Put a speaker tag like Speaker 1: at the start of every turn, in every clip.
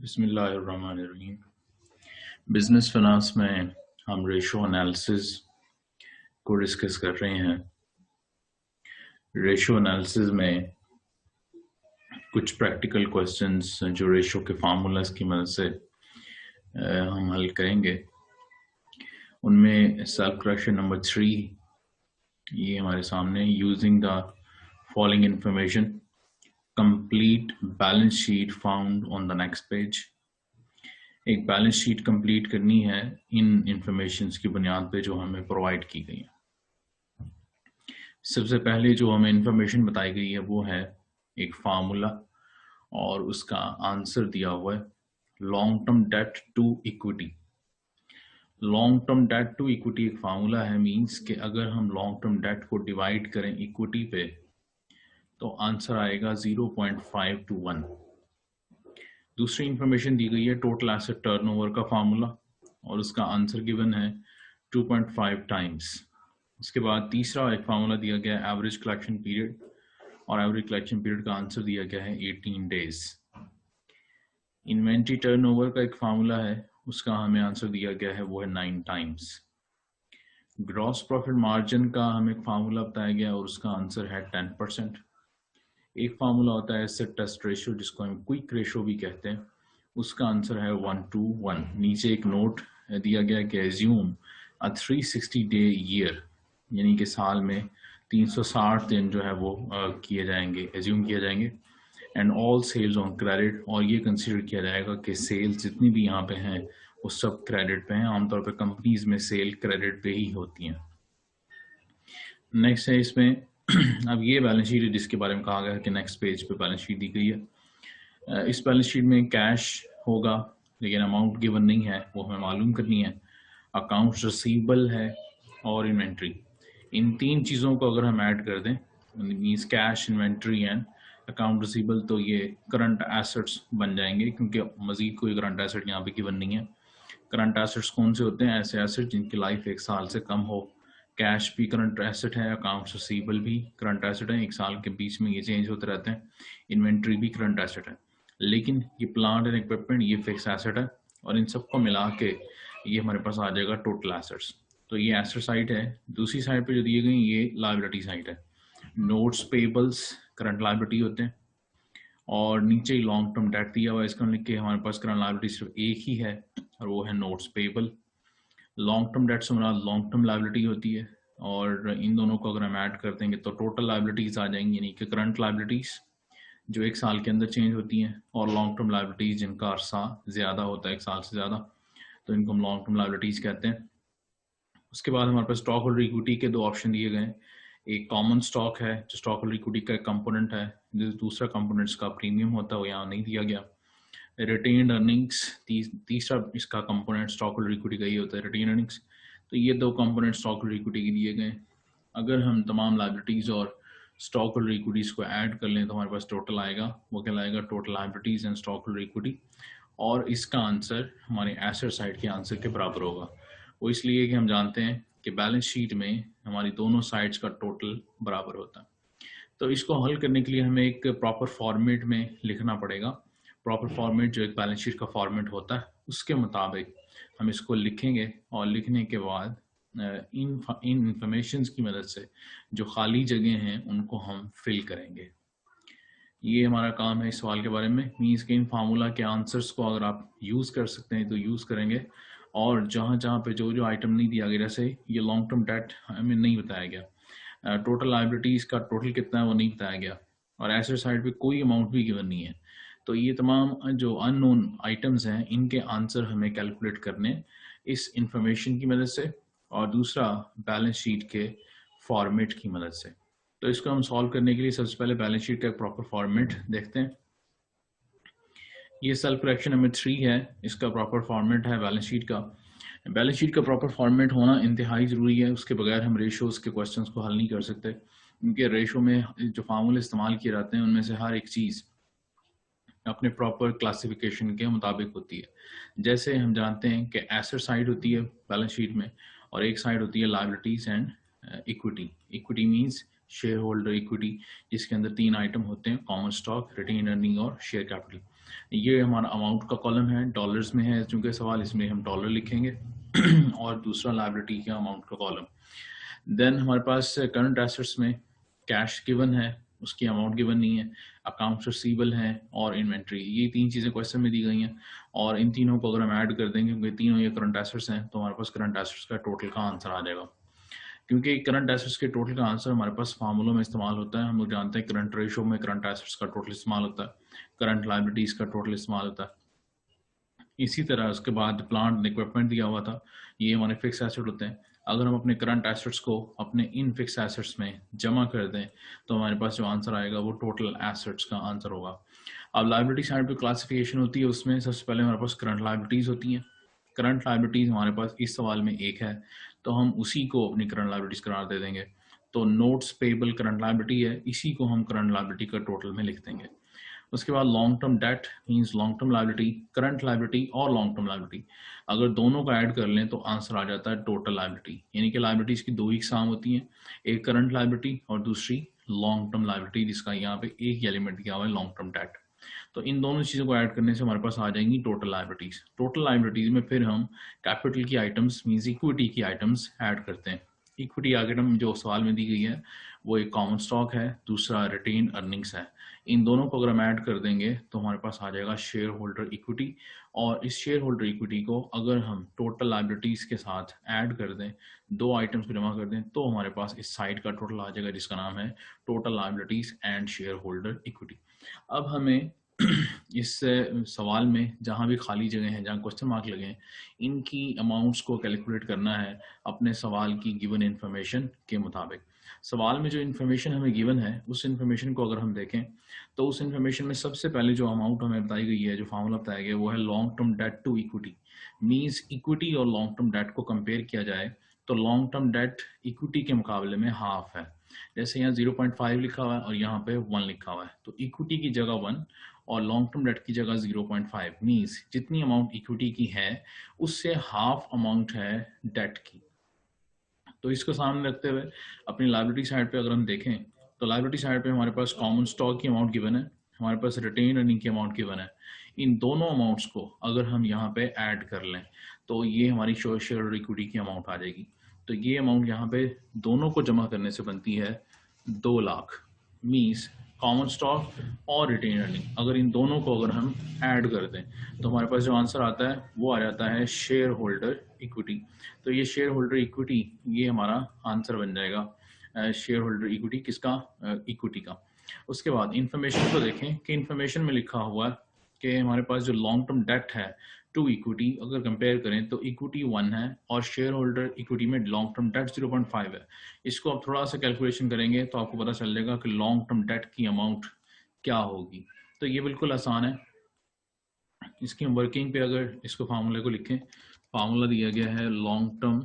Speaker 1: बिस्मिल्लाहिर्रहमानिर्रहीम। Business finance में हम रेशो एनालिसिस को डिस्कस कर रहे हैं। रेशो एनालिसिस में कुछ प्रैक्टिकल क्वेश्चंस जो रेशो के फार्मूलाज की मदद से हम हल करेंगे। उनमें सेल्फ करेक्शन नंबर 3 ये हमारे सामने, using the following information complete balance sheet found on the next page. एक बैलेंस शीट कंप्लीट करनी है इन इंफॉर्मेशंस की बुनियाद पे जो हमें प्रोवाइड की गई है। सबसे पहले जो हमें इंफॉर्मेशन बताई गई है वो है एक फार्मूला और उसका आंसर दिया हुआ है long term debt to equity. Long term debt to equity एक फार्मूला है, मींस कि अगर हम लॉन्ग टर्म डेट को डिवाइड करें इक्विटी पे तो आंसर आएगा 0.5 to 1। दूसरी इंफॉर्मेशन दी गई है टोटल एसेट टर्नओवर का फार्मूला और उसका आंसर गिवन है 2.5 टाइम्स। उसके बाद तीसरा एक फार्मूला दिया गया है एवरेज कलेक्शन पीरियड और एवरेज कलेक्शन पीरियड का आंसर दिया गया है 18 डेज। इन्वेंट्री टर्नओवर का एक फार्मूला है, उसका हमें आंसर दिया गया है वो है 9 टाइम्स। ग्रॉस प्रॉफिट मार्जिन का हमें एक फार्मूला बताया गया और उसका आंसर है 10%। एक फार्मूला होता है एसेट टेस्ट रेशो जिसको हम क्विक रेशो भी कहते हैं, उसका आंसर है 1:1। नीचे एक नोट दिया गया कि एज्यूम अ 360 डे ईयर, यानी कि साल में 360 दिन जो है वो किए जाएंगे, एज्यूम किए जाएंगे। And all sales on credit, और ये कंसीडर किया जाएगा कि सेल्स जितनी भी यहाँ पे हैं वो सब क्रेडिट पे हैं। आमतौर पे कंपनीज में सेल क्रेडिट पे ही होती हैं। नेक्स्ट है इसमें अब ये बैलेंस शीट है जिसके बारे में कहा गया है कि नेक्स्ट पेज पे बैलेंस शीट दी गई है। इस बैलेंस शीट में कैश होगा लेकिन अमाउंट गिवन नहीं है, वो हमें मालूम करनी है। अकाउंट्स रिसीवेबल है और इन्वेंट्री, इन तीन चीज़ों को अगर हम ऐड कर दें means cash, inventory and account receivable, तो ये करंट एसेट्स बन जाएंगे, क्योंकि मजीद कोई करंट एसेट यहाँ पे गिवन नहीं है। करंट एसेट्स कौन से होते हैं? ऐसे एसेट जिनकी लाइफ 1 साल से कम हो। कैश भी करंट एसेट है, अकाउंट्स रिसीवेबल भी करंट एसेट है, 1 साल के बीच में ये चेंज होते रहते हैं। इन्वेंट्री भी करंट एसेट है, लेकिन ये प्लांट एंड इक्विपमेंट ये फिक्स एसेट है और इन सबको मिला के ये हमारे पास आ जाएगा टोटल एसेट्स। तो ये एसेट साइड है। दूसरी साइड पे जो दिए गई ये लायबिलिटी साइड है। नोट्स पेबल्स करंट लायबिलिटी होते हैं और नीचे ही लॉन्ग टर्म डेट दिया हुआ है, इसका लिख के हमारे पास करंट लायबिलिटी सिर्फ एक ही है और वो है notes payable. Long term date से मुराद लॉन्ग टर्म लायबिलिटी होती है और इन दोनों को अगर हम ऐड कर देंगे तो टोटल लायबिलिटीज आ जाएंगी, यानी कि करंट लायबिलिटीज जो 1 साल के अंदर चेंज होती हैं और लॉन्ग टर्म लायबिलिटीज जिनका अरसा ज़्यादा होता है 1 साल से ज़्यादा, तो इनको हम लॉन्ग टर्म लायबिलिटीज कहते हैं। उसके बाद हमारे पास स्टॉक होल्डर इक्विटी के 2 ऑप्शन दिए गए हैं। एक कॉमन स्टॉक है जो स्टॉक होल्डर इक्विटी का एक कंपोनेंट है, दूसरा कंपोनेंट का प्रीमियम होता है वो यहाँ नहीं दिया गया। रिटेन्ड अर्निंग्स तीसरा इसका कंपोनेंट स्टॉक होल्डर इक्विटी का ही होता है, रिटेन्ड अर्निंग्स। तो ये 2 कंपोनेंट स्टॉक होल्डर इक्विटी के दिए गए। अगर हम तमाम लायबिलिटीज और स्टॉक होल्डर इक्विटीज को ऐड कर लें तो हमारे पास टोटल आएगा, वो कहलाएगा total liabilities and stock holder equity, और इसका आंसर हमारे एसेट साइड के आंसर के बराबर होगा। वो इसलिए कि हम जानते हैं कि बैलेंस शीट में हमारी दोनों साइड्स का टोटल बराबर होता है। तो इसको हल करने के लिए हमें एक प्रॉपर फॉर्मेट में लिखना पड़ेगा। प्रॉपर फॉर्मेट जो एक बैलेंस शीट का फॉर्मेट होता है उसके मुताबिक हम इसको लिखेंगे और लिखने के बाद इन इंफॉर्मेशंस की मदद से जो खाली जगह हैं उनको हम फिल करेंगे। ये हमारा काम है इस सवाल के बारे में। मीन्स के इन फार्मूला के आंसर्स को अगर आप यूज़ कर सकते हैं तो यूज़ करेंगे, और जहाँ जहाँ पे जो जो आइटम नहीं दिया गया, जैसे ये लॉन्ग टर्म डेट हमें नहीं बताया गया, टोटल लायबिलिटीज़ का टोटल कितना है वो नहीं बताया गया, और एसेट साइड पे कोई अमाउंट भी गिवन नहीं है, तो ये तमाम जो अननोन आइटम्स हैं इनके आंसर हमें कैलकुलेट करने इस इंफॉर्मेशन की मदद से और दूसरा बैलेंस शीट के फॉर्मेट की मदद से। तो इसको हम सॉल्व करने के लिए सबसे पहले बैलेंस शीट का एक प्रॉपर फॉर्मेट देखते हैं। ये सेल्फ करेक्शन नंबर 3 है, इसका प्रॉपर फॉर्मेट है बैलेंस शीट का। बैलेंस शीट का प्रॉपर फॉर्मेट होना इंतहाई ज़रूरी है, उसके बगैर हम रेशोज़ के क्वेश्चंस को हल नहीं कर सकते, क्योंकि रेशो में जो फार्मूले इस्तेमाल किए जाते हैं उनमें से हर एक चीज़ अपने प्रॉपर क्लासिफिकेशन के मुताबिक होती है। जैसे हम जानते हैं कि एसेट साइड होती है बैलेंस शीट में और एक साइड होती है liabilities and equity. Equity means share holder equity, जिसके अंदर 3 आइटम होते हैं, कॉमन स्टॉक, रिटेन अर्निंग और शेयर कैपिटल। ये हमारा अमाउंट का कॉलम है, डॉलर्स में है चूंकि सवाल, इसमें हम डॉलर लिखेंगे और दूसरा लायबिलिटी का अमाउंट का कॉलम। देन हमारे पास करंट एसेट्स में कैश गिवन है, उसकी अमाउंट गिवन नहीं है, अकाउंट्स रिसीवेबल है और इन्वेंट्री, ये तीन चीज़ें क्वेश्चन में दी गई हैं और इन तीनों को अगर हम ऐड कर देंगे क्योंकि तीनों ये करंट एसेट्स हैं तो हमारे पास करंट एसेट्स का टोटल का आंसर आ जाएगा। क्योंकि करंट एसेट्स के टोटल का आंसर हमारे पास फार्मूलों में इस्तेमाल होता है, हम लोग जानते हैं करंट रेशो में करंट एसेट्स का टोटल इस्तेमाल होता है, करंट लायबिलिटीज का टोटल इस्तेमाल होता है। इसी तरह उसके बाद प्लांट एंड इक्विपमेंट दिया हुआ था, ये हमारे फिक्स एसेट होते हैं। अगर हम अपने करंट एसेट्स को अपने इन फिक्स एसेट्स में जमा कर दें तो हमारे पास जो आंसर आएगा वो टोटल एसेट्स का आंसर होगा। अब लायबिलिटी साइड पे क्लासिफिकेशन होती है, उसमें सबसे पहले हमारे पास करंट लायबिलिटीज होती हैं। करंट लायबिलिटीज हमारे पास इस सवाल में एक है तो हम उसी को अपनी करंट लायबिलिटीज करार दे देंगे। तो नोट्स पेबल करंट लायबिलिटी है, इसी को हम करंट लायबिलिटी का टोटल में लिख देंगे। उसके बाद long term date means long term liability, current liability और लॉन्ग टर्म लायबिलिटी, अगर दोनों का ऐड कर लें तो आंसर आ जाता है टोटल लायबिलिटी। यानी कि लायबिलिटीज की दो ही इकसाम होती हैं, एक करंट लायबिलिटी और दूसरी लॉन्ग टर्म लायबिलिटी, जिसका यहाँ पे एक ही एलिमेंट दिया हुआ है लॉन्ग टर्म डेट। तो इन दोनों चीज़ों को ऐड करने से हमारे पास आ जाएंगी टोटल लायबिलिटीज। टोटल लायबिलिटीज में फिर हम कैपिटल की आइटम्स मींस इक्विटी की आइटम्स ऐड करते हैं। इक्विटी आइटम जो सवाल में दी गई है वो एक कॉमन स्टॉक है, दूसरा रिटेन अर्निंग्स है। इन दोनों को अगर हम ऐड कर देंगे तो हमारे पास आ जाएगा शेयर होल्डर इक्विटी, और इस शेयर होल्डर इक्विटी को अगर हम टोटल लायबिलिटीज के साथ ऐड कर दें, दो आइटम्स को जमा कर दें, तो हमारे पास इस साइड का टोटल आ जाएगा जिसका नाम है total liabilities and share holder equity. अब हमें इस सवाल में जहां भी खाली जगह है, जहां क्वेश्चन मार्क लगे हैं, इनकी अमाउंट्स को कैलकुलेट करना है अपने सवाल की गिवन इन्फॉर्मेशन के मुताबिक। सवाल में जो इन्फॉर्मेशन हमें गिवन है उस इन्फॉर्मेशन को अगर हम देखें तो उस इन्फॉर्मेशन में सबसे पहले जो अमाउंट हमें बताई गई है, जो फार्मूला बताया गया वो है long term debt to equity. Means equity और लॉन्ग टर्म डेट को कंपेयर किया जाए तो लॉन्ग टर्म डेट इक्विटी के मुकाबले में हाफ है। जैसे यहाँ 0.5 लिखा हुआ है और यहाँ पे 1 लिखा हुआ है, तो इक्विटी की जगह 1 और लॉन्ग टर्म डेट की जगह 0.5, मींस जितनी अमाउंट इक्विटी की है उससे हाफ अमाउंट है डेट की। तो इसको सामने रखते हुए अपनी लायबिलिटी साइड पे अगर हम देखें तो लायबिलिटी साइड पे हमारे पास कॉमन स्टॉक की अमाउंट गिवन है, हमारे पास रिटेन अर्निंग की अमाउंट गिवन है। इन दोनों अमाउंट्स को अगर हम यहाँ पे ऐड कर लें तो ये हमारी शेयर इक्विटी की अमाउंट आ जाएगी। तो ये अमाउंट यहाँ पे दोनों को जमा करने से बनती है 2 लाख, मींस कॉमन स्टॉक और रिटेन अर्निंग, अगर इन दोनों को अगर हम ऐड कर दें तो हमारे पास जो आंसर आता है वो आ जाता है शेयर होल्डर इक्विटी। तो ये शेयर होल्डर इक्विटी ये हमारा आंसर बन जाएगा, शेयर होल्डर इक्विटी किसका, इक्विटी का। उसके बाद इंफॉर्मेशन को देखें कि इंफॉर्मेशन में लिखा हुआ है कि हमारे पास जो लॉन्ग टर्म डेट है टू इक्विटी अगर कंपेयर करें तो इक्विटी 1 है और शेयर होल्डर इक्विटी में लॉन्ग टर्म डेट 0.5 है। इसको आप थोड़ा सा कैलकुलेशन करेंगे तो आपको पता चल जाएगा कि लॉन्ग टर्म डेट की अमाउंट क्या होगी। तो ये बिल्कुल आसान है, इसकी हम वर्किंग पे अगर इसको फार्मूले को लिखें, फार्मूला दिया गया है long term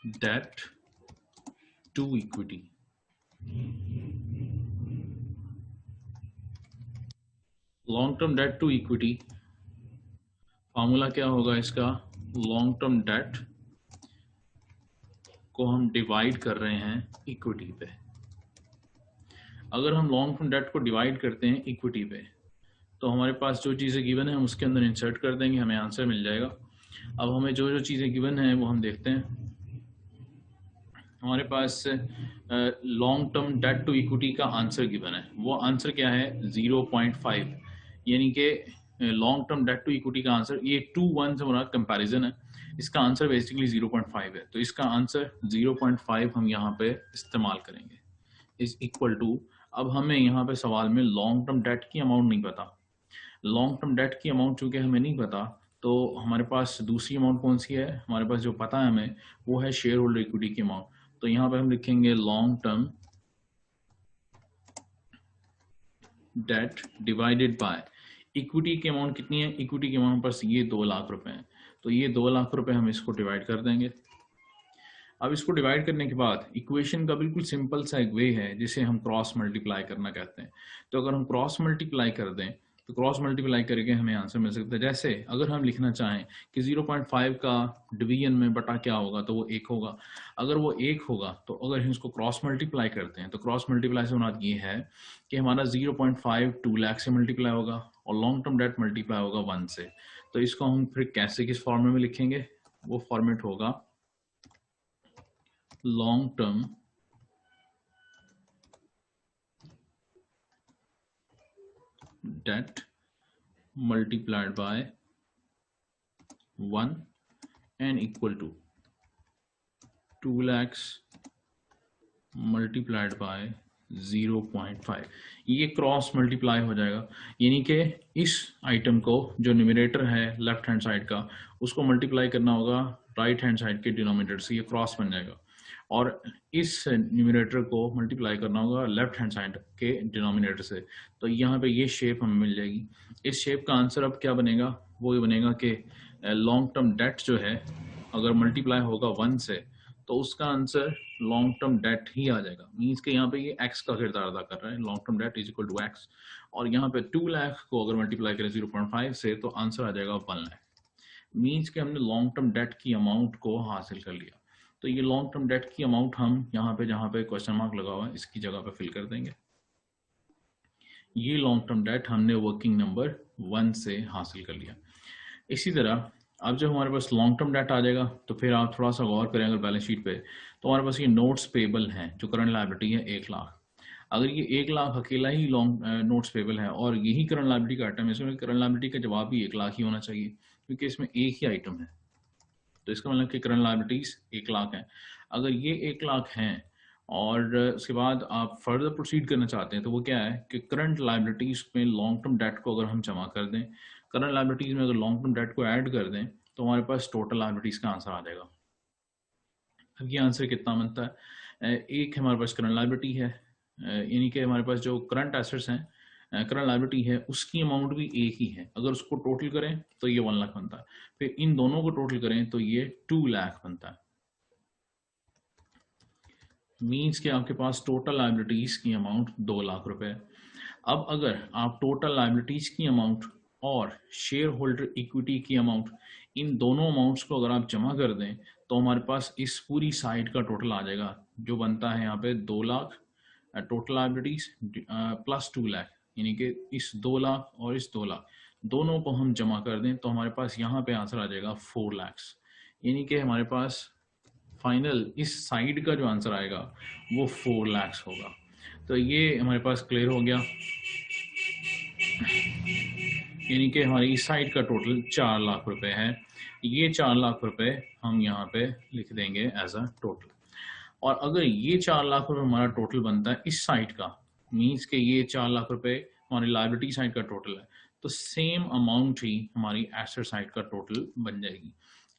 Speaker 1: debt to equity. Long term debt to equity formula क्या होगा इसका, लॉन्ग टर्म डेट को हम डिवाइड कर रहे हैं इक्विटी पे। अगर हम लॉन्ग टर्म डेट को डिवाइड करते हैं इक्विटी पे तो हमारे पास जो चीज़ें गिवन है हम उसके अंदर इंसर्ट कर देंगे, हमें आंसर मिल जाएगा। अब हमें जो जो चीज़ें गिवन है वो हम देखते हैं। हमारे पास long term debt to equity का आंसर गिवन है, वो आंसर क्या है 0.5, यानी कि long term debt to equity का आंसर, ये 2-1 से हमारा कंपैरिजन है, इसका आंसर बेसिकली 0.5 है। तो इसका आंसर 0.5 हम यहाँ पे इस्तेमाल करेंगे, इज इक्वल टू। अब हमें यहाँ पे सवाल में लॉन्ग टर्म डेट की अमाउंट नहीं पता, लॉन्ग टर्म डेट की अमाउंट चूंकि हमें नहीं पता तो हमारे पास दूसरी अमाउंट कौन सी है, हमारे पास जो पता है हमें वो है शेयर होल्डर इक्विटी की अमाउंट। तो यहाँ पे हम लिखेंगे long term date divided by equity की अमाउंट कितनी है, इक्विटी की अमाउंट पास ये 2 लाख रुपए हैं, तो ये 2 लाख रुपए हम इसको डिवाइड कर देंगे। अब इसको डिवाइड करने के बाद इक्वेशन का बिल्कुल सिंपल सा एक वे है जिसे हम क्रॉस मल्टीप्लाई करना कहते हैं। तो अगर हम क्रॉस मल्टीप्लाई कर दें तो क्रॉस मल्टीप्लाई करके हमें आंसर मिल सकता है। जैसे अगर हम लिखना चाहें कि 0.5 का डिवीजन में बटा क्या होगा, तो वो 1 होगा। अगर वो 1 होगा तो अगर हम इसको क्रॉस मल्टीप्लाई करते हैं तो क्रॉस मल्टीप्लाई से मुराद ये है कि हमारा 0.5 2 लाख से मल्टीप्लाई होगा और लॉन्ग टर्म डेट मल्टीप्लाई होगा 1 से। तो इसको हम फिर कैसे किस फॉर्मेट में लिखेंगे, वो फॉर्मेट होगा long term date multiplied by 1 and equal to 2 lakhs multiplied by 0.5। ये क्रॉस मल्टीप्लाई हो जाएगा, यानी कि इस आइटम को जो न्यूमरेटर है लेफ्ट हैंड साइड का उसको मल्टीप्लाई करना होगा राइट हैंड साइड के डिनोमिनेटर से, ये क्रॉस बन जाएगा। और इस न्यूमरेटर को मल्टीप्लाई करना होगा लेफ्ट हैंड साइड के डिनोमिनेटर से, तो यहाँ पे ये शेप हमें मिल जाएगी। इस शेप का आंसर अब क्या बनेगा, वो ये बनेगा कि लॉन्ग टर्म डेट जो है अगर मल्टीप्लाई होगा 1 से तो उसका आंसर लॉन्ग टर्म डेट ही आ जाएगा। मीन्स कि यहाँ पे ये x का किरदार अदा कर रहा है, long term debt is equal to x, और यहाँ पे 2 लाख को अगर मल्टीप्लाई करें 0.5 से तो आंसर आ जाएगा 1 लाख। मीन्स कि हमने लॉन्ग टर्म डेट की अमाउंट को हासिल कर लिया। तो ये लॉन्ग टर्म डेट की अमाउंट हम यहाँ पे जहाँ पे क्वेश्चन मार्क लगा हुआ है इसकी जगह पे फिल कर देंगे। ये लॉन्ग टर्म डेट हमने वर्किंग नंबर 1 से हासिल कर लिया। इसी तरह अब जब हमारे पास लॉन्ग टर्म डेट आ जाएगा तो फिर आप थोड़ा सा गौर करें अगर बैलेंस शीट पे, तो हमारे पास ये नोट्स पेबल हैं जो करंट लायबिलिटी है 1 लाख। अगर ये 1 लाख अकेला ही लॉन्ग नोट्स पेबल है और यही करंट लायबिलिटी का आइटम है, इसमें करंट लायबिलिटी का जवाब भी 1 लाख ही होना चाहिए क्योंकि इसमें एक ही आइटम है। तो इसका मतलब कि करंट लायबिलिटीज 1 लाख हैं। अगर ये 1 लाख हैं और उसके बाद आप फर्दर प्रोसीड करना चाहते हैं तो वो क्या है कि करंट लायबिलिटीज में लॉन्ग टर्म डेट को अगर हम जमा कर दें, करंट लायबिलिटीज में अगर लॉन्ग टर्म डेट को ऐड कर दें तो हमारे पास टोटल लायबिलिटीज का आंसर आ जाएगा। अब ये आंसर कितना बनता है, एक हमारे पास करंट लायबिलिटी है, यानी कि हमारे पास जो करंट एसेट्स हैं करंट लायबिलिटी है उसकी अमाउंट भी एक ही है। अगर उसको टोटल करें तो ये 1 लाख बनता है, फिर इन दोनों को टोटल करें तो ये 2 लाख बनता है। मीन्स कि आपके पास टोटल लायबिलिटीज की अमाउंट 2 लाख रुपए। अब अगर आप टोटल लायबिलिटीज की अमाउंट और शेयर होल्डर इक्विटी की अमाउंट, इन दोनों अमाउंट्स को अगर आप जमा कर दें तो हमारे पास इस पूरी साइड का टोटल आ जाएगा जो बनता है यहाँ पे 2 lakh total liabilities plus 2 lakh, यानी कि इस 2 लाख और इस 2 लाख दोनों को हम जमा कर दें तो हमारे पास यहाँ पे आंसर आ जाएगा 4 लाख। यानी कि हमारे पास फाइनल इस साइड का जो आंसर आएगा वो 4 लाख होगा। तो ये हमारे पास क्लियर हो गया, यानी कि हमारी इस साइड का टोटल 4 लाख रुपए है। ये 4 लाख रुपए हम यहाँ पे लिख देंगे एज अ टोटल। और अगर ये 4 लाख रुपए हमारा टोटल बनता है इस साइड का, मीन्स के ये 4 लाख रुपए हमारी लायबिलिटी साइड का टोटल है, तो सेम अमाउंट ही हमारी एसेट साइड का टोटल बन जाएगी,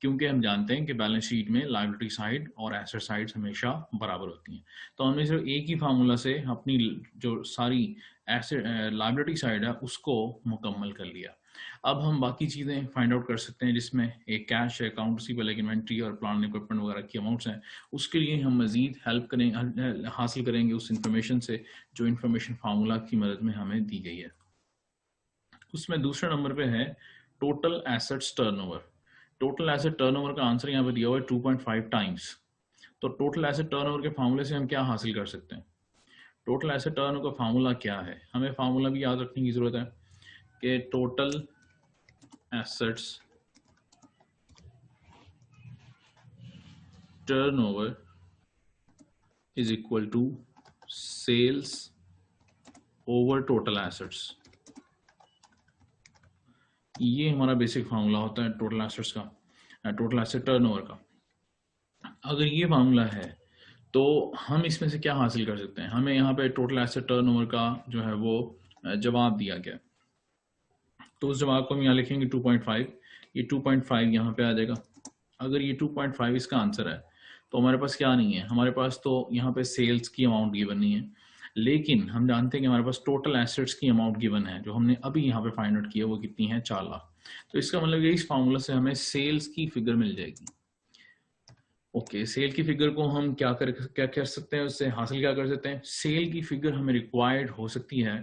Speaker 1: क्योंकि हम जानते हैं कि बैलेंस शीट में लायबिलिटी साइड और एसेट साइड हमेशा बराबर होती हैं। तो हमने सिर्फ एक ही फार्मूला से अपनी जो सारी एसेट लायबिलिटी साइड है उसको मुकम्मल कर लिया। अब हम बाकी चीज़ें फाइंड आउट कर सकते हैं, जिसमें एक कैश है, अकाउंट रिसीवेबल, एक इन्वेंट्री और प्लांट इक्विपमेंट वगैरह की अमाउंट्स हैं। उसके लिए हम मजीद हेल्प करेंगे, हासिल करेंगे उस इंफॉर्मेशन से जो इंफॉर्मेशन फार्मूला की मदद में हमें दी गई है। उसमें दूसरे नंबर पे है total assets turnover. Total asset turnover का आंसर यहाँ पे दिया हुआ है 2.5 टाइम्स। तो टोटल एसेट टर्नओवर के फार्मूले से हम क्या हासिल कर सकते हैं, टोटल एसेट टर्नओवर का फार्मूला क्या है, हमें फार्मूला भी याद रखने की जरूरत है कि total assets turnover is equal to sales over total assets. ये हमारा बेसिक फार्मूला होता है टोटल एसेट्स का, टोटल एसेट टर्नओवर का। अगर ये फार्मूला है तो हम इसमें से क्या हासिल कर सकते हैं, हमें यहाँ पे टोटल एसेट टर्नओवर का जो है वो जवाब दिया गया, तो उस जवाब को हम यहाँ लिखेंगे 2.5। ये 2.5 यहाँ पे आ जाएगा। अगर ये 2.5 इसका आंसर है तो हमारे पास क्या नहीं है, हमारे पास तो यहाँ पे सेल्स की अमाउंट गिवन नहीं है, लेकिन हम जानते हैं कि हमारे पास टोटल एसेट्स की अमाउंट गिवन है जो हमने अभी यहाँ पे फाइंड आउट किया, वो कितनी है 4 लाख। तो इसका मतलब इस फार्मूला से हमें सेल्स की फिगर मिल जाएगी। ओके, सेल की फिगर को हम क्या कर सकते हैं, उससे हासिल क्या कर सकते हैं, सेल की फिगर हमें रिक्वायर्ड हो सकती है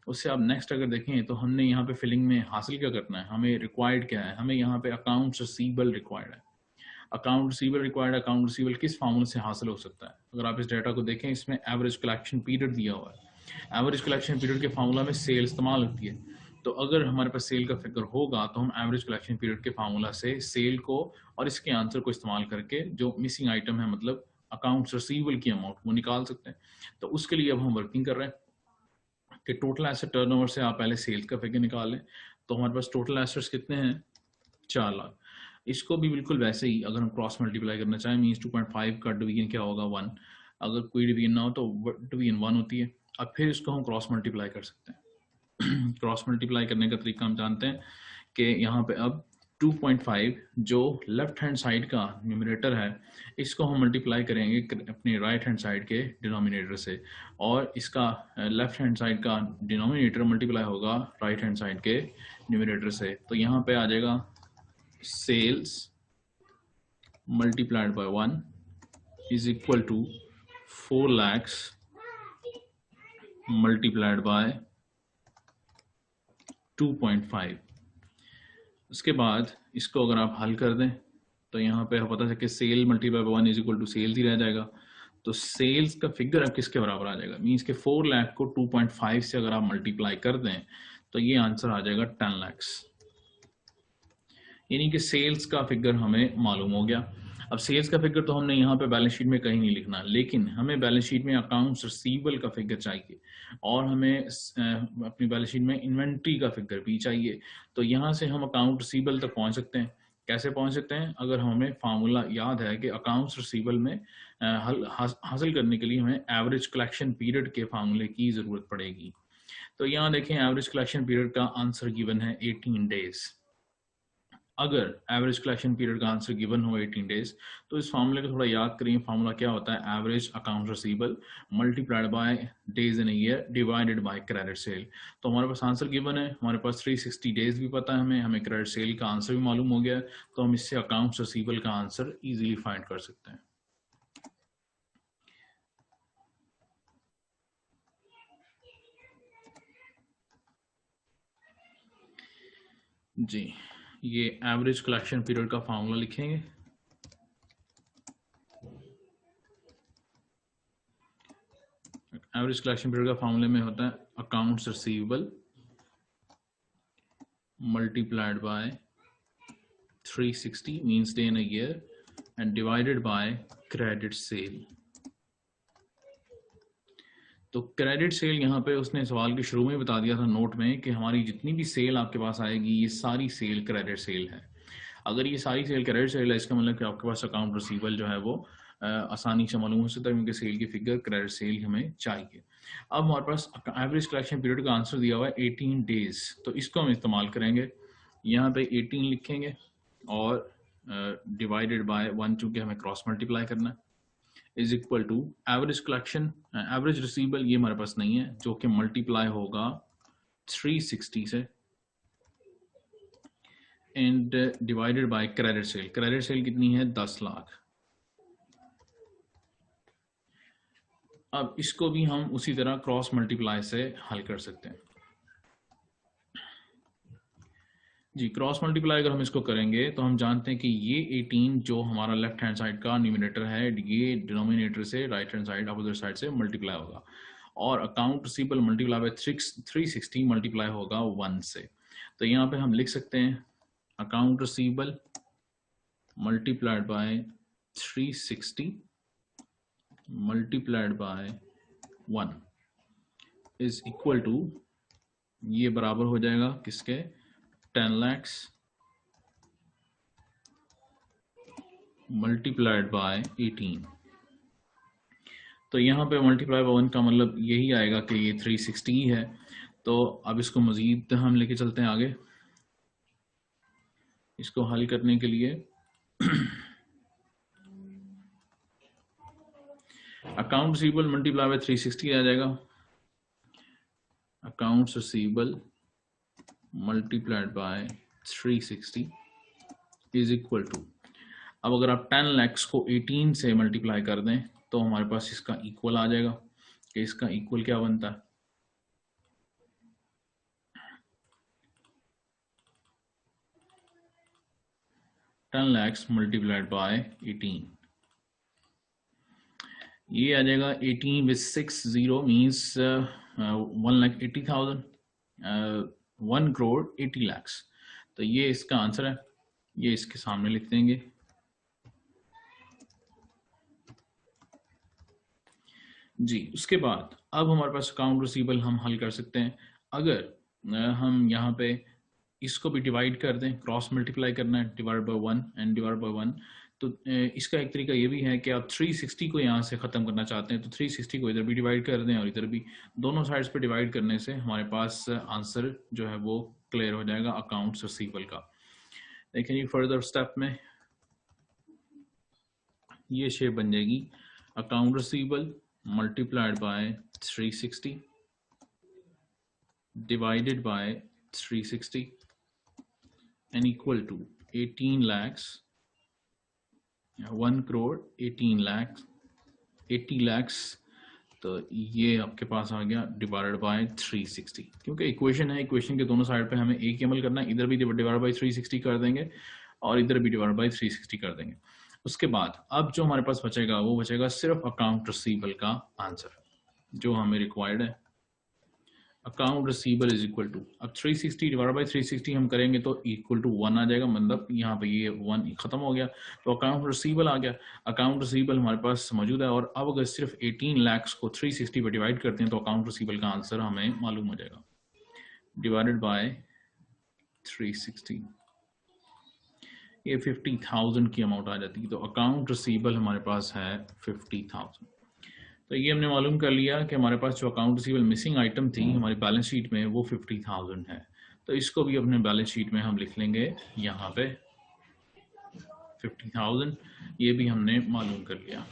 Speaker 1: उससे आप नेक्स्ट अगर देखें तो हमने यहाँ पे फिलिंग में हासिल क्या करना है, हमें रिक्वायर्ड क्या है, हमें यहाँ पे अकाउंट्स रिसीवेबल रिक्वायर्ड है। Account receivable required, account receivable किस फार्मूले से हासिल हो सकता है? अगर आप इस डाटा को देखें, इसमें एवरेज कलेक्शन पीरियड दिया हुआ है। एवरेज कलेक्शन पीरियड के फार्मूला में सेल इस्तेमाल होती है। तो अगर हमारे पास सेल का फिगर होगा तो हम एवरेज कलेक्शन पीरियड के फार्मूला से सेल को और इसके आंसर को इस्तेमाल करके जो मिसिंग आइटम है, मतलब अकाउंट्स रिसीवेबल की अमाउंट, वो निकाल सकते हैं। तो उसके लिए अब हम वर्किंग कर रहे हैं कि टोटल एसेट टर्नओवर से आप पहले सेल्स का फिगर निकाल लें। तो हमारे पास टोटल एसेट्स कितने हैं? 4 लाख। इसको भी बिल्कुल वैसे ही अगर हम क्रॉस मल्टीप्लाई करना चाहें, मीन्स 2.5 का डिवीजन क्या होगा? 1। अगर कोई डिवीजन ना हो तो डिवीजन 1 होती है। अब फिर इसको हम क्रॉस मल्टीप्लाई कर सकते हैं। क्रॉस मल्टीप्लाई करने का तरीका हम जानते हैं कि यहाँ पे अब 2.5 जो लेफ्ट हैंड साइड का न्यूमरेटर है, इसको हम मल्टीप्लाई करेंगे अपने राइट हैंड साइड के डिनोमिनेटर से, और इसका लेफ्ट हैंड साइड का डिनोमिनेटर मल्टीप्लाई होगा राइट हैंड साइड के न्यूमरेटर से। तो यहाँ पे आ जाएगा sales multiplied by 1 is equal to 4 lakhs multiplied by 2.5। उसके बाद इसको अगर आप हल कर दें तो यहाँ पे पता है कि sale multiply by 1 is equal to sales ही रह जाएगा। तो सेल्स का फिगर अब किसके बराबर आ जाएगा? मीन्स के 4 लाख को 2.5 से अगर आप मल्टीप्लाई कर दें तो ये आंसर आ जाएगा 10 lakhs। यानी कि सेल्स का फिगर हमें मालूम हो गया। अब सेल्स का फिगर तो हमने यहाँ पे बैलेंस शीट में कहीं नहीं लिखना, लेकिन हमें बैलेंस शीट में अकाउंट्स रिसीवेबल का फिगर चाहिए और हमें अपनी बैलेंस शीट में इन्वेंट्री का फिगर भी चाहिए। तो यहाँ से हम अकाउंट रिसीवेबल तक पहुँच सकते हैं। कैसे पहुँच सकते हैं? अगर हमें फार्मूला याद है कि अकाउंट्स रिसीवेबल में हासिल करने के लिए हमें एवरेज कलेक्शन पीरियड के फार्मूले की ज़रूरत पड़ेगी। तो यहाँ देखें, एवरेज कलेक्शन पीरियड का आंसर गिवन है 18 डेज। अगर एवरेज कलेक्शन पीरियड का आंसर गिवन हो 18 डेज, तो इस फार्मूले को थोड़ा याद करिए। फार्मूला क्या होता है? Average account receivable multiplied bye days in a year divided by credit sale. तो हमारे पास आंसर गिवन है, हमारे पास 360 डेज भी पता है, हमें क्रेडिट सेल का आंसर भी मालूम हो गया है। तो हम इससे अकाउंट रिसीवेबल का आंसर इजीली फाइंड कर सकते हैं। जी, ये एवरेज कलेक्शन पीरियड का फार्मूला लिखेंगे। एवरेज कलेक्शन पीरियड का फार्मूले में होता है accounts receivable multiplied by 360 means day in a year and divided by credit sale. तो क्रेडिट सेल यहाँ पे उसने सवाल के शुरू में बता दिया था नोट में कि हमारी जितनी भी सेल आपके पास आएगी ये सारी सेल क्रेडिट सेल है। अगर ये सारी सेल क्रेडिट सेल है, इसका मतलब कि आपके पास अकाउंट रिसीवेबल जो है वो आसानी से मालूम हो सकता है, क्योंकि सेल की फिगर क्रेडिट सेल हमें चाहिए। अब हमारे पास एवरेज कलेक्शन पीरियड का आंसर दिया हुआ है 18 डेज, तो इसको हम इस्तेमाल करेंगे। यहाँ पे 18 लिखेंगे और डिवाइडेड बाय 1, चूंकि हमें क्रॉस मल्टीप्लाई करना है, is equal to average collection, average receivable ये हमारे पास नहीं है, जो कि मल्टीप्लाई होगा 360 से and divided by credit sale. Credit sale कितनी है? 10 लाख। अब इसको भी हम उसी तरह क्रॉस मल्टीप्लाई से हल कर सकते हैं। जी, क्रॉस मल्टीप्लाई अगर हम इसको करेंगे तो हम जानते हैं कि ये 18 जो हमारा लेफ्ट हैंड साइड का न्यूमरेटर है, ये डिनोमिनेटर से right hand side opposite side से मल्टीप्लाई होगा, और account receivable multiply by 360 multiply होगा 1 से। तो यहाँ पे हम लिख सकते हैं account receivable multiplied by 360 multiplied by 1 is equal to, ये बराबर हो जाएगा किसके? 10 lakhs मल्टीप्लाइड बाय 18। तो यहाँ पे मल्टीप्लाई बाय 1 का मतलब यही आएगा कि ये 360 ही है। तो अब इसको मजीद हम लेके चलते हैं आगे। इसको हल करने के लिए अकाउंट रिसीवेबल मल्टीप्लाई बाय 360 आ जाएगा, accounts receivable multiplied by 360 is equal to, अब अगर आप 10 lakhs को 18 से मल्टीप्लाई कर दें तो हमारे पास इसका इक्वल आ जाएगा। कि इसका इक्वल क्या बनता है? 10 lakhs मल्टीप्लाइड बाय 18, ये आ जाएगा 18 with 60 means 1,80,000, 1 crore 80 lakhs। तो ये इसका आंसर है, ये इसके सामने लिख देंगे। जी, उसके बाद अब हमारे पास अकाउंट रिसीवेबल हम हल कर सकते हैं। अगर हम यहाँ पे इसको भी डिवाइड कर दें, क्रॉस मल्टीप्लाई करना है, divide by 1 and divide by 1, तो इसका एक तरीका ये भी है कि आप 360 को यहाँ से ख़त्म करना चाहते हैं तो 360 को इधर भी डिवाइड कर दें और इधर भी, दोनों साइड्स पे डिवाइड करने से हमारे पास आंसर जो है वो क्लियर हो जाएगा अकाउंट्स रिसीवेबल का। देखें ये फर्दर स्टेप में ये शेप बन जाएगी, account receivable multiplied by 360 divided by 360 and equal to 18 lakhs, 1 crore 18 lakhs 80 lakhs। तो ये आपके पास आ गया डिवाइडेड बाय 360, क्योंकि इक्वेशन है, इक्वेशन के दोनों साइड पे हमें एक ही अमल करना है, इधर भी डिवाइड बाय 360 कर देंगे और इधर भी डिवाइड बाय 360 कर देंगे। उसके बाद अब जो हमारे पास बचेगा वो बचेगा सिर्फ अकाउंट रिसीवेबल का आंसर जो हमें रिक्वायर्ड है। Account receivable is equal to, अब 360 डिवाइड बाय 360 हम करेंगे तो इक्वल टू 1 आ जाएगा, मतलब यहाँ पे ये 1 खत्म हो गया तो अकाउंट रिसीवेबल आ गया। अकाउंट रिसीवेबल हमारे पास मौजूद है और अब अगर सिर्फ 18 lakhs को 360 पे डिवाइड करते हैं तो अकाउंट रिसीवेबल का आंसर हमें मालूम हो जाएगा, डिवाइडेड बाय 360, ये 50,000 की अमाउंट आ जाती है। तो अकाउंट रिसीवेबल हमारे पास है 50,000। तो ये हमने मालूम कर लिया कि हमारे पास जो अकाउंट रिसीवेबल मिसिंग आइटम थी हमारी बैलेंस शीट में वो 50,000 है। तो इसको भी अपने बैलेंस शीट में हम लिख लेंगे यहाँ पे 50,000, ये भी हमने मालूम कर लिया।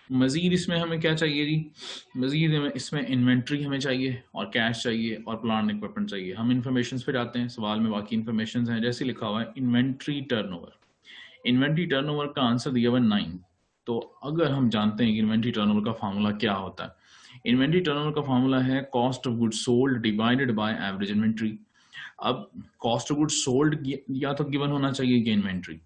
Speaker 1: मजीद इसमें हमें क्या चाहिए जी, मजीद इसमें इन्वेंट्री हमें चाहिए और कैश चाहिए और प्लांट इक्विपमेंट चाहिए। हम इन्फॉर्मेशन पे जाते हैं, सवाल में बाकी इन्फॉर्मेशन हैं, जैसे लिखा हुआ है इन्वेंट्री टर्नओवर। इन्वेंट्री टर्नओवर का आंसर दिया हुआ 9। तो अगर हम जानते हैं कि इन्वेंट्री टर्नओवर का फार्मूला क्या होता है, इन्वेंट्री टर्नओवर का फार्मूला है cost of goods sold divided by average inventory. अब कॉस्ट ऑफ गुड्स सोल्ड या तो गिवन होना चाहिए कि इन्वेंट्री,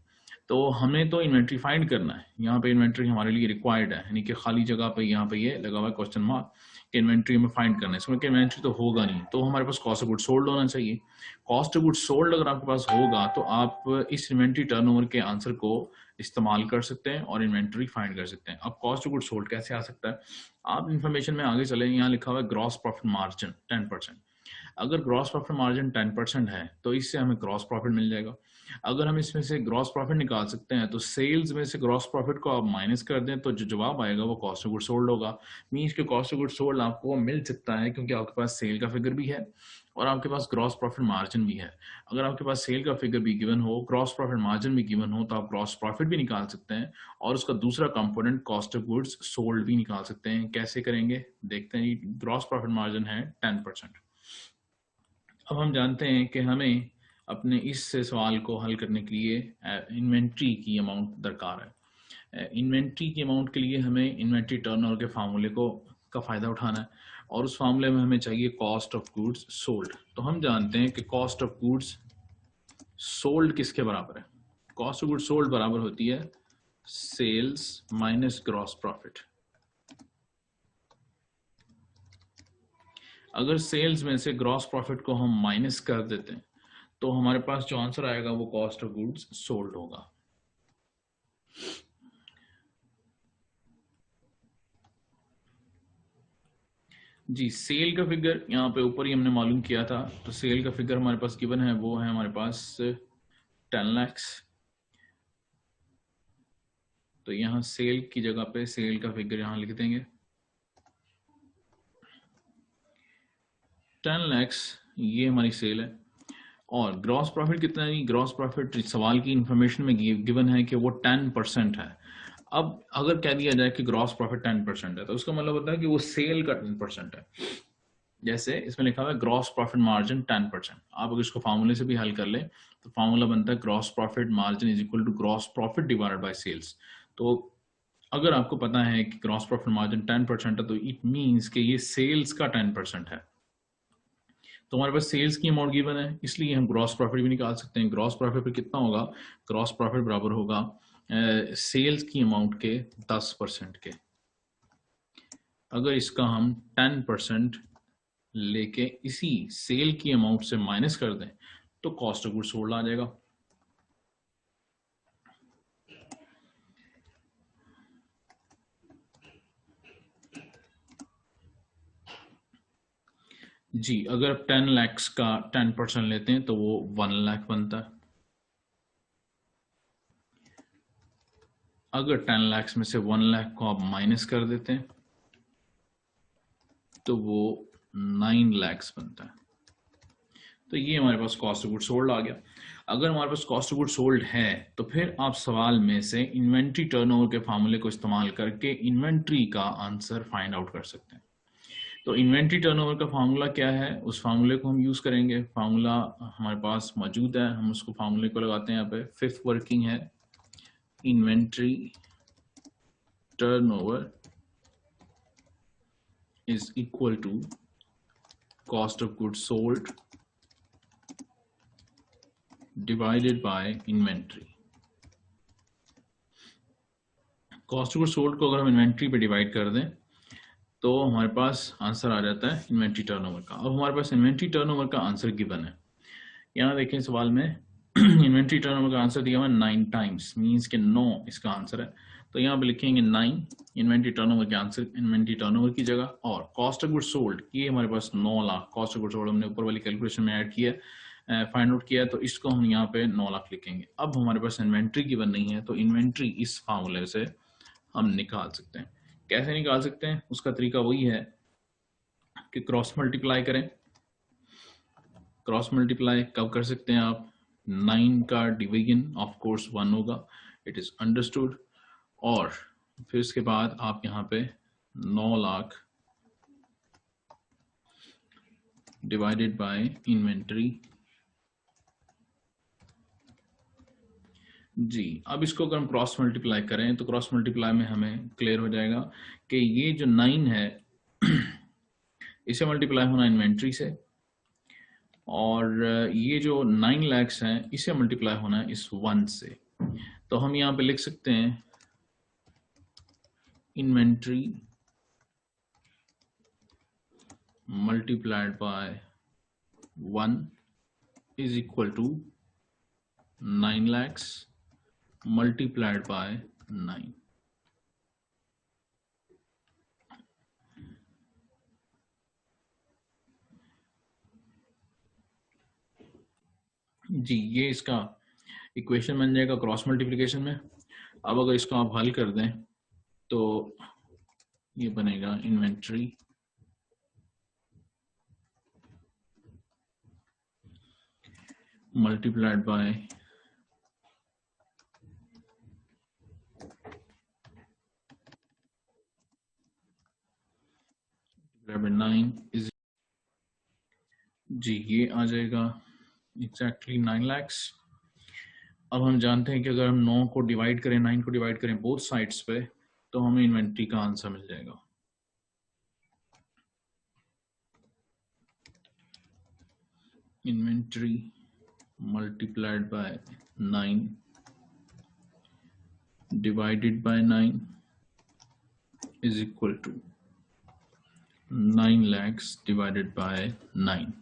Speaker 1: तो हमें तो इन्वेंट्री फाइंड करना है। यहाँ पे इन्वेंट्री हमारे लिए रिक्वायर्ड है, यानी कि खाली जगह पे यहाँ पे ये लगा हुआ है क्वेश्चन मार्क कि इन्वेंट्री हमें फाइंड करना है। इसमें कि इन्वेंट्री तो होगा नहीं, तो हमारे पास कॉस्ट ऑफ गुड्स सोल्ड होना चाहिए। कॉस्ट ऑफ गुड्स सोल्ड अगर आपके पास होगा तो आप इस इन्वेंट्री टर्नओवर के आंसर को इस्तेमाल कर सकते हैं और इन्वेंट्री फाइंड कर सकते हैं। अब कॉस्ट ऑफ गुड्स सोल्ड कैसे आ सकता है, आप इन्फॉर्मेशन में आगे चले, यहाँ लिखा हुआ है ग्रॉस प्रॉफिट मार्जिन 10%। अगर ग्रॉस प्रॉफिट मार्जिन 10% है तो इससे हमें ग्रॉस प्रॉफिट मिल जाएगा। अगर हम इसमें से ग्रॉस प्रॉफिट निकाल सकते हैं तो सेल्स में से ग्रॉस प्रॉफिट को आप माइनस कर दें तो जो जवाब आएगा वो कॉस्ट ऑफ गुड्स सोल्ड होगा। मींस के कॉस्ट ऑफ गुड्स सोल्ड आपको मिल सकता है क्योंकि आपके पास सेल का फिगर भी है और आपके पास ग्रॉस प्रॉफिट मार्जिन भी है। अगर आपके पास सेल का फिगर भी गिवन हो, ग्रॉस प्रॉफिट मार्जिन भी गिवन हो, तो आप ग्रॉस प्रॉफिट भी निकाल सकते हैं और उसका दूसरा component cost of goods sold भी निकाल सकते हैं। कैसे करेंगे देखते हैं। ग्रॉस प्रॉफिट मार्जिन है 10%। अब हम जानते हैं कि हमें अपने इस सवाल को हल करने के लिए इन्वेंट्री की अमाउंट दरकार है। इन्वेंट्री की अमाउंट के लिए हमें इन्वेंट्री टर्नओवर के फार्मूले का फ़ायदा उठाना है और उस फार्मूले में हमें चाहिए कॉस्ट ऑफ गुड्स सोल्ड। तो हम जानते हैं कि कॉस्ट ऑफ गुड्स सोल्ड किसके बराबर है, कॉस्ट ऑफ गुड्स सोल्ड बराबर होती है सेल्स माइनस ग्रॉस प्रॉफिट। अगर सेल्स में से ग्रॉस प्रॉफिट को हम माइनस कर देते हैं तो हमारे पास जो आंसर आएगा वो कॉस्ट ऑफ गुड्स सोल्ड होगा। जी, सेल का फिगर यहाँ पे ऊपर ही हमने मालूम किया था, तो सेल का फिगर हमारे पास गिवन है, वो है हमारे पास 10 lakhs। तो यहाँ सेल की जगह पे सेल का फिगर यहाँ लिख देंगे 10 lakhs, ये हमारी सेल है। और ग्रॉस प्रॉफिट कितना है, ग्रॉस प्रॉफिट सवाल की इंफॉर्मेशन में गिवन है कि वो 10% है। अब अगर कह दिया जाए कि ग्रॉस प्रॉफिट 10% है तो उसका मतलब होता है कि वो सेल का 10% है। जैसे इसमें लिखा हुआ है ग्रॉस प्रॉफिट मार्जिन 10%। आप अगर इसको फार्मूले से भी हल कर ले तो फार्मूला बनता है gross profit margin is equal to gross profit divided by sales. तो अगर आपको पता है कि ग्रॉस प्रॉफिट मार्जिन 10% है तो इट मींस कि ये सेल्स का 10% है। तो हमारे पास सेल्स की अमाउंट गिवन है, इसलिए हम ग्रॉस प्रॉफिट भी निकाल सकते हैं। ग्रॉस प्रॉफिट पर कितना होगा? ग्रॉस प्रॉफिट बराबर होगा सेल्स की अमाउंट के 10% के। अगर इसका हम 10% लेके इसी सेल की अमाउंट से माइनस कर दें तो कॉस्ट ऑफ गुड्स सोल्ड आ जाएगा। जी, अगर 10 लाख का 10% लेते हैं तो वो 1 लाख बनता है। अगर 10 लाख में से 1 लाख को आप माइनस कर देते हैं तो वो 9 लाख बनता है। तो ये हमारे पास कॉस्ट ऑफ गुड सोल्ड आ गया। अगर हमारे पास कॉस्ट ऑफ गुड सोल्ड है तो फिर आप सवाल में से इन्वेंट्री टर्नओवर के फार्मूले को इस्तेमाल करके इन्वेंट्री का आंसर फाइंड आउट कर सकते हैं। तो इन्वेंट्री टर्नओवर का फार्मूला क्या है, उस फार्मूले को हम यूज करेंगे। फार्मूला हमारे पास मौजूद है, हम उसको फार्मूले को लगाते हैं यहाँ पे। फिफ्थ वर्किंग है inventory turnover is equal to cost of goods sold divided by inventory. Cost of goods sold को अगर हम इन्वेंट्री पे डिवाइड कर दें तो हमारे पास आंसर आ जाता है इन्वेंट्री टर्नओवर का। अब हमारे पास इन्वेंट्री टर्नओवर का आंसर गिवन है। यहाँ देखें सवाल में इन्वेंट्री टर्नओवर का आंसर दिया हुआ है 9 टाइम्स, मींस के 9 इसका आंसर है। तो यहाँ पे लिखेंगे 9 इन्वेंट्री टर्नओवर के आंसर इन्वेंट्री टर्नओवर की जगह। और कॉस्ट ऑफ गुड्स सोल्ड ये हमारे पास 9 lakh cost of goods sold हमने ऊपर वाली कैलकुलेशन में ऐड किया, फाइंड आउट किया, तो इसको हम यहाँ पे 9 लाख लिखेंगे। अब हमारे पास इन्वेंट्री गिवन नहीं है तो इन्वेंट्री इस फार्मूले से हम निकाल सकते हैं। कैसे निकाल सकते हैं? उसका तरीका वही है कि क्रॉस मल्टीप्लाई करें। क्रॉस मल्टीप्लाई कब कर सकते हैं आप? 9 का डिवीजन ऑफ कोर्स 1 होगा, इट इज अंडरस्टूड। और फिर उसके बाद आप यहाँ पे 9 लाख डिवाइडेड बाय इन्वेंट्री। जी, अब इसको अगर हम क्रॉस मल्टीप्लाई करें तो क्रॉस मल्टीप्लाई में हमें क्लियर हो जाएगा कि ये जो 9 है इसे मल्टीप्लाई होना इन्वेंट्री से, और ये जो 9 लाख हैं इसे मल्टीप्लाई होना है इस 1 से। तो हम यहाँ पे लिख सकते हैं inventory multiplied by 1 is equal to 9 lakh multiplied by 9। जी, ये इसका इक्वेशन बन जाएगा क्रॉस मल्टीप्लिकेशन में। अब अगर इसको आप हल कर दें तो ये बनेगा इन्वेंट्री मल्टीप्लाइड बाय 9 इज, जी ये आ जाएगा एग्जैक्टली 9 लाख। अब हम जानते हैं कि अगर हम 9 को डिवाइड करें 9 को डिवाइड करें बोथ साइड्स पे तो हमें इन्वेंट्री का आंसर मिल जाएगा। Inventory multiplied by 9 divided by 9 is equal to 9 lakhs divided by 9।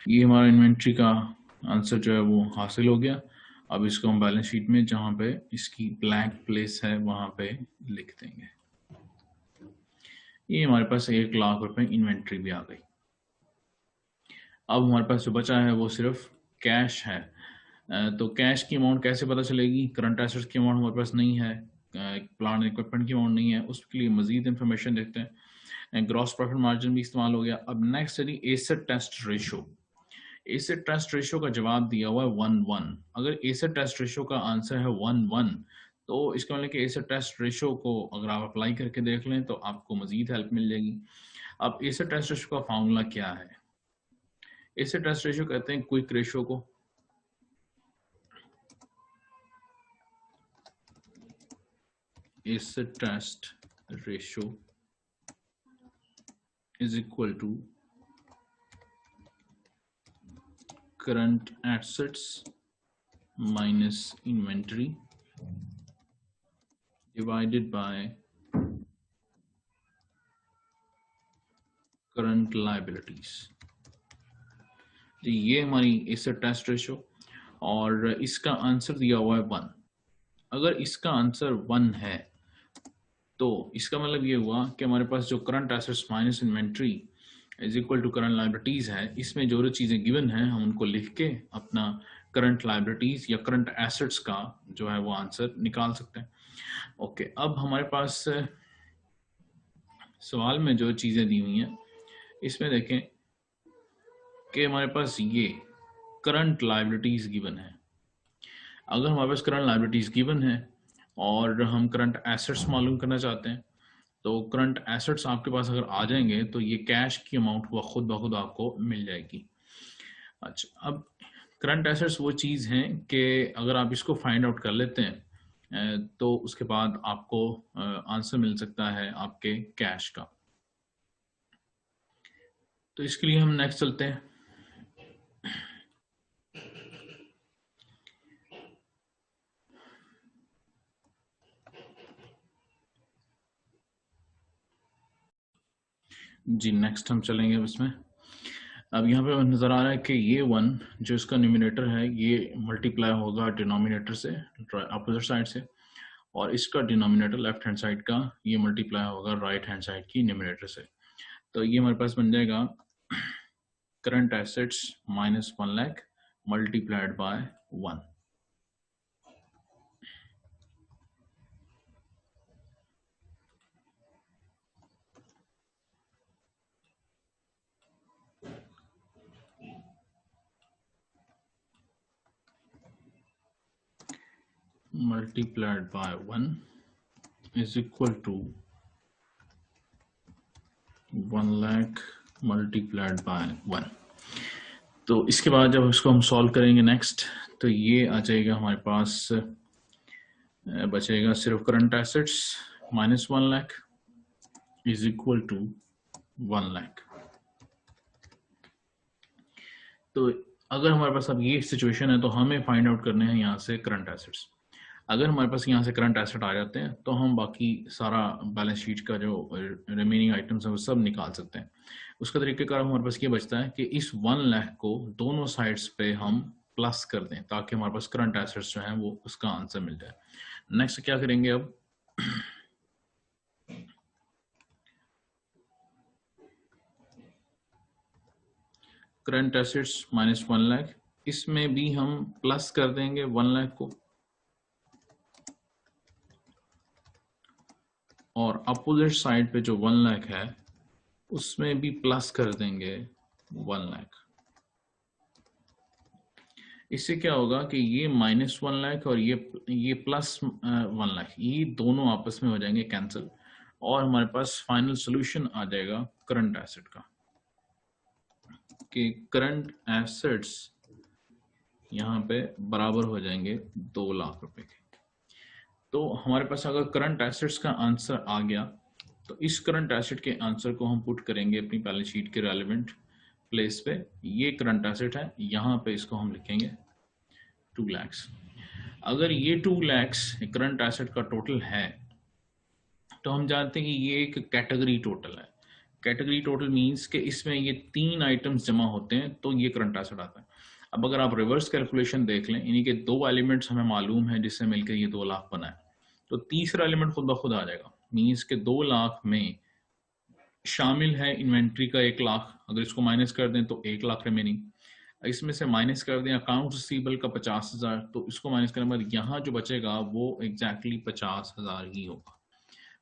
Speaker 1: ये हमारा इन्वेंट्री का आंसर जो है वो हासिल हो गया। अब इसको हम बैलेंस शीट में जहां पे इसकी ब्लैंक प्लेस है वहां पे लिख देंगे। ये हमारे पास 1 लाख रुपए इन्वेंट्री भी आ गई। अब हमारे पास जो बचा है वो सिर्फ कैश है। तो कैश की अमाउंट कैसे पता चलेगी? करंट एसेट्स की अमाउंट हमारे पास नहीं है, प्लांट इक्विपमेंट की अमाउंट नहीं है, उसके लिए मजीद इंफॉर्मेशन देखते हैं। ग्रॉस प्रॉफिट मार्जिन भी इस्तेमाल हो गया। अब नेक्स्ट है asset test ratio. Asset test ratio का जवाब दिया हुआ है 1:1। अगर एसेट टेस्ट रेशो का आंसर है 1:1 तो इसका मतलब कि एसेट टेस्ट रेशो को अगर आप अप्लाई करके देख लें तो आपको मजीद हेल्प मिल जाएगी। अब एसेट टेस्ट रेशो का फार्मूला क्या है? एसेट टेस्ट रेशो कहते हैं क्विक रेशो को। Asset test ratio is equal to current assets minus inventory divided by current liabilities। तो ये हमारी एसेट टेस्ट रेशो और इसका आंसर दिया हुआ है 1। अगर इसका आंसर 1 है तो इसका मतलब ये हुआ कि हमारे पास जो current assets minus inventory is equal to current liabilities है, इसमें जो चीजें गिवन है हम उनको लिख के अपना करंट लायबिलिटीज या करंट एसेट्स का जो है वो आंसर निकाल सकते हैं। ओके, अब हमारे पास सवाल में जो चीजें दी हुई हैं इसमें देखें कि हमारे पास ये करंट लायबिलिटीज गिवन है। अगर हमारे पास करंट लायबिलिटीज गिवन है और हम करंट एसेट्स मालूम करना चाहते हैं तो करंट एसेट्स आपके पास अगर आ जाएंगे तो ये कैश की अमाउंट हुआ खुद ब खुद आपको मिल जाएगी। अच्छा, अब करंट एसेट्स वो चीज़ हैं कि अगर आप इसको फाइंड आउट कर लेते हैं तो उसके बाद आपको आंसर मिल सकता है आपके कैश का। तो इसके लिए हम नेक्स्ट चलते हैं। जी नेक्स्ट हम चलेंगे इसमें। अब यहाँ पे नजर आ रहा है कि ये 1 जो इसका न्यूमिनेटर है ये मल्टीप्लाई होगा डिनोमिनेटर से अपोजिट साइड से, और इसका डिनोमिनेटर लेफ्ट हैंड साइड का ये मल्टीप्लाई होगा राइट हैंड साइड की न्यूमिनेटर से। तो ये हमारे पास बन जाएगा current assets minus 1 lakh multiplied by 1। multiplied by 1 is equal to 1 lakh multiplied by 1। तो इसके बाद जब इसको हम सॉल्व करेंगे नेक्स्ट तो ये आ जाएगा हमारे पास बचेगा सिर्फ current assets minus 1 lakh is equal to 1 lakh. तो अगर हमारे पास अब ये सिचुएशन है तो हमें फाइंड आउट करने हैं यहाँ से करंट एसेट्स। अगर हमारे पास यहाँ से करंट एसेट आ जाते हैं तो हम बाकी सारा बैलेंस शीट का जो रिमेनिंग आइटम्स है वो सब निकाल सकते हैं। उसका तरीकेकार हमारे पास ये बचता है कि इस 1 लाख को दोनों साइड्स पे हम प्लस कर दें ताकि हमारे पास करंट एसेट्स जो हैं वो उसका आंसर मिल जाए। नेक्स्ट क्या करेंगे अब करंट एसेट्स माइनस 1 लाख, इसमें भी हम प्लस कर देंगे 1 लाख को और अपोजिट साइड पे जो 1 लाख है उसमें भी प्लस कर देंगे 1 लाख। इससे क्या होगा कि ये माइनस 1 लाख और ये प्लस 1 लाख ये दोनों आपस में हो जाएंगे कैंसिल और हमारे पास फाइनल सॉल्यूशन आ जाएगा करंट एसेट का कि करंट एसेट्स यहाँ पे बराबर हो जाएंगे 2 लाख रुपए के। तो हमारे पास अगर करंट एसेट्स का आंसर आ गया तो इस करंट एसेट के आंसर को हम पुट करेंगे अपनी बैलेंस शीट के रेलेवेंट प्लेस पे। ये करंट एसेट है, यहाँ पे इसको हम लिखेंगे 2 लाख। अगर ये 2 लाख करंट एसेट का टोटल है तो हम जानते हैं कि ये एक कैटेगरी टोटल है। कैटेगरी टोटल मीन्स कि इसमें ये 3 आइटम्स जमा होते हैं तो ये करंट एसेट आता है। अब अगर आप रिवर्स कैलकुलेशन देख लें, इन्हीं के 2 एलिमेंट्स हमें मालूम है जिससे मिलकर ये 2 लाख बना है, तो तीसरा एलिमेंट खुद ब खुद आ जाएगा। मीन्स के 2 लाख में शामिल है इन्वेंट्री का 1 लाख, अगर इसको माइनस कर दें तो 1 लाख रिमेनिंग, इसमें से माइनस कर दें अकाउंट रिसीवेबल का 50,000 तो इसको माइनस करने के बाद यहाँ जो बचेगा वो एग्जैक्टली 50,000 ही होगा।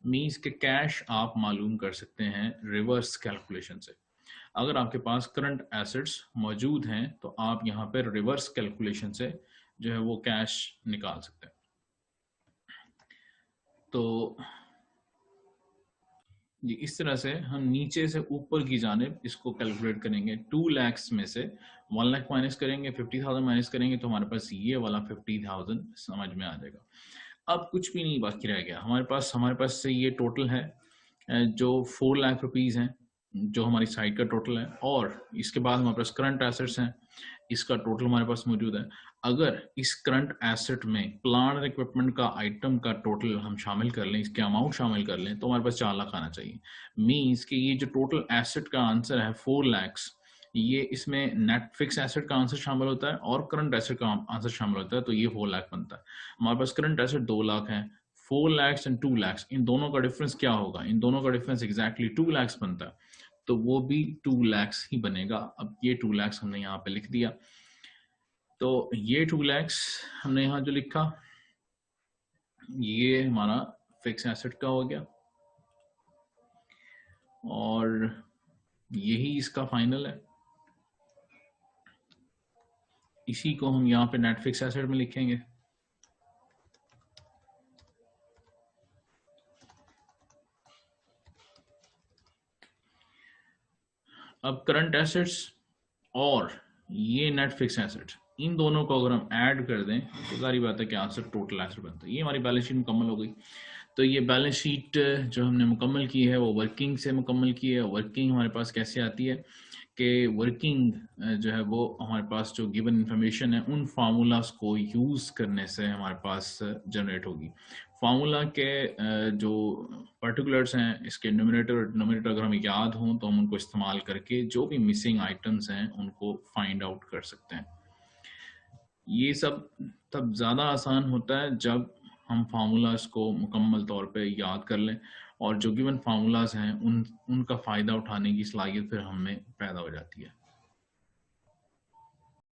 Speaker 1: मीन्स के कैश आप मालूम कर सकते हैं रिवर्स कैलकुलेशन से। अगर आपके पास करंट एसेट्स मौजूद हैं तो आप यहाँ पर रिवर्स कैलकुलेशन से जो है वो कैश निकाल सकते हैं। तो जी इस तरह से हम नीचे से ऊपर की जानिब इसको कैलकुलेट करेंगे। 2 लाख में से 1 लाख माइनस करेंगे, 50,000 माइनस करेंगे तो हमारे पास ये वाला 50,000 समझ में आ जाएगा। अब कुछ भी नहीं बाकी रह गया हमारे पास से ये टोटल है जो 4 लाख रुपीस हैं, जो हमारी साइड का टोटल है, और इसके बाद हमारे पास करंट एसेट्स हैं, इसका टोटल हमारे पास मौजूद है। अगर इस करंट एसेट में प्लांट और इक्विपमेंट का आइटम का टोटल हम शामिल कर लें, इसके अमाउंट शामिल कर लें, तो हमारे पास 4 लाख आना चाहिए। मीन्स कि ये जो टोटल एसेट का आंसर है 4 लाख, ये इसमें नेट फिक्स एसेट का आंसर शामिल होता है और करंट एसेट का आंसर शामिल होता है, तो ये 4 लाख बनता है। हमारे पास करंट एसेट 2 लाख है, 4 लाख एंड 2 लाख, इन दोनों का डिफरेंस क्या होगा? इन दोनों का डिफरेंस एग्जैक्टली 2 लाख बनता है, तो वो भी 2 लाख ही बनेगा। अब ये 2 लाख हमने यहाँ पे लिख दिया, तो ये 2 लाख हमने यहाँ जो लिखा ये हमारा फिक्स एसेट का हो गया और यही इसका फाइनल है। इसी को हम यहाँ पे नेट फिक्स एसेट में लिखेंगे। अब करंट एसेट्स और ये नेट फिक्स एसेट, इन दोनों को अगर हम ऐड कर दें तो सारी बात है कि आंसर टोटल एसेट बनता है। ये हमारी बैलेंस शीट मुकम्मल हो गई। तो ये बैलेंस शीट जो हमने मुकम्मल की है वो वर्किंग से मुकम्मल की है। वर्किंग हमारे पास कैसे आती है कि वर्किंग जो है वो हमारे पास जो गिवन इंफॉर्मेशन है उन फार्मूलाज को यूज़ करने से हमारे पास जनरेट होगी। फार्मूला के जो पर्टिकुलर्स हैं, इसके न्यूमरेटर और डिनोमिनेटर अगर हमें याद हों तो हम उनको इस्तेमाल करके जो भी मिसिंग आइटम्स हैं उनको फाइंड आउट कर सकते हैं। ये सब तब ज़्यादा आसान होता है जब हम फार्मूलाज को मुकम्मल तौर पे याद कर लें और जो गिवन फार्मूलाज हैं उनका फ़ायदा उठाने की सलाहियत फिर हमें पैदा हो जाती है।